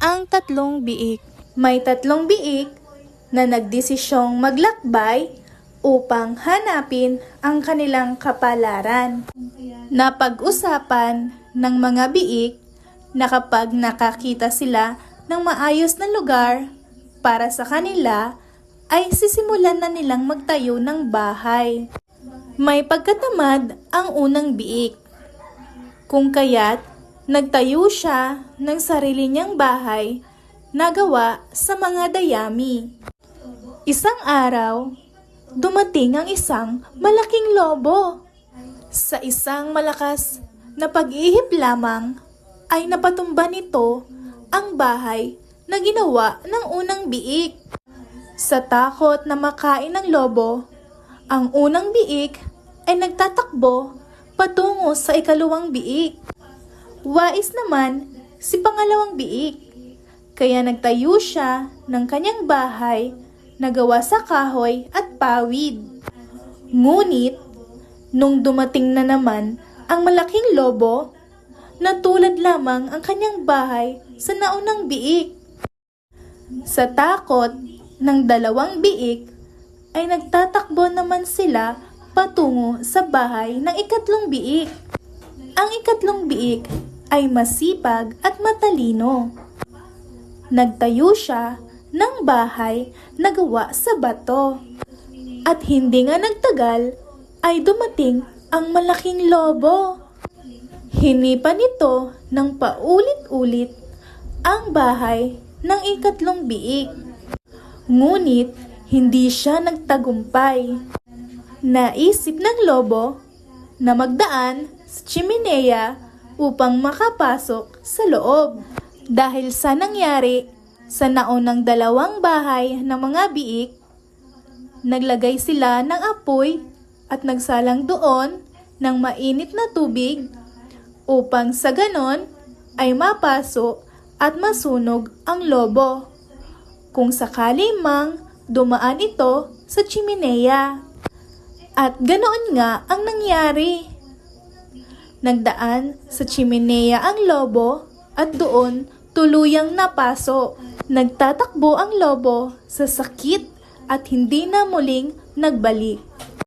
ang tatlong biik. May tatlong biik na nagdesisyong maglakbay upang hanapin ang kanilang kapalaran. Napag-usapan ng mga biik na kapag nakakita sila ng maayos na lugar para sa kanila, ay sisimulan na nilang magtayo ng bahay. May pagkatamad ang unang biik, kung kaya't nagtayo siya ng sarili niyang bahay na gawa sa mga dayami. Isang araw, dumating ang isang malaking lobo. Sa isang malakas na pag-ihip lamang ay napatumba nito ang bahay na ginawa ng unang biik. Sa takot na makain ng lobo, ang unang biik ay nagtatakbo patungo sa ikalawang biik. Wais naman si pangalawang biik, kaya nagtayo siya ng kanyang bahay na gawa sa kahoy at pawid. Ngunit, nung dumating na naman ang malaking lobo, natulad lamang ang kanyang bahay sa naunang biik. Sa takot ng dalawang biik, ay nagtatakbo naman sila patungo sa bahay ng ikatlong biik. Ang ikatlong biik ay masipag at matalino. Nagtayo siya ng bahay na gawa sa bato. At hindi nga nagtagal ay dumating ang malaking lobo. Hinipan nito ng paulit-ulit ang bahay ng ikatlong biik. Ngunit hindi siya nagtagumpay. Naisip ng lobo na magdaan sa tsimeneya upang makapasok sa loob. Dahil sa nangyari sa naunang dalawang bahay ng mga biik, naglagay sila ng apoy at nagsalang doon ng mainit na tubig upang sa ganon ay mapasok at masunog ang lobo kung sakali mang dumaan ito sa tsimeneya. At ganoon nga ang nangyari. Nagdaan sa tsimeneya ang lobo at doon tuluyang napasok. Nagtatakbo ang lobo sa sakit at hindi na muling nagbalik.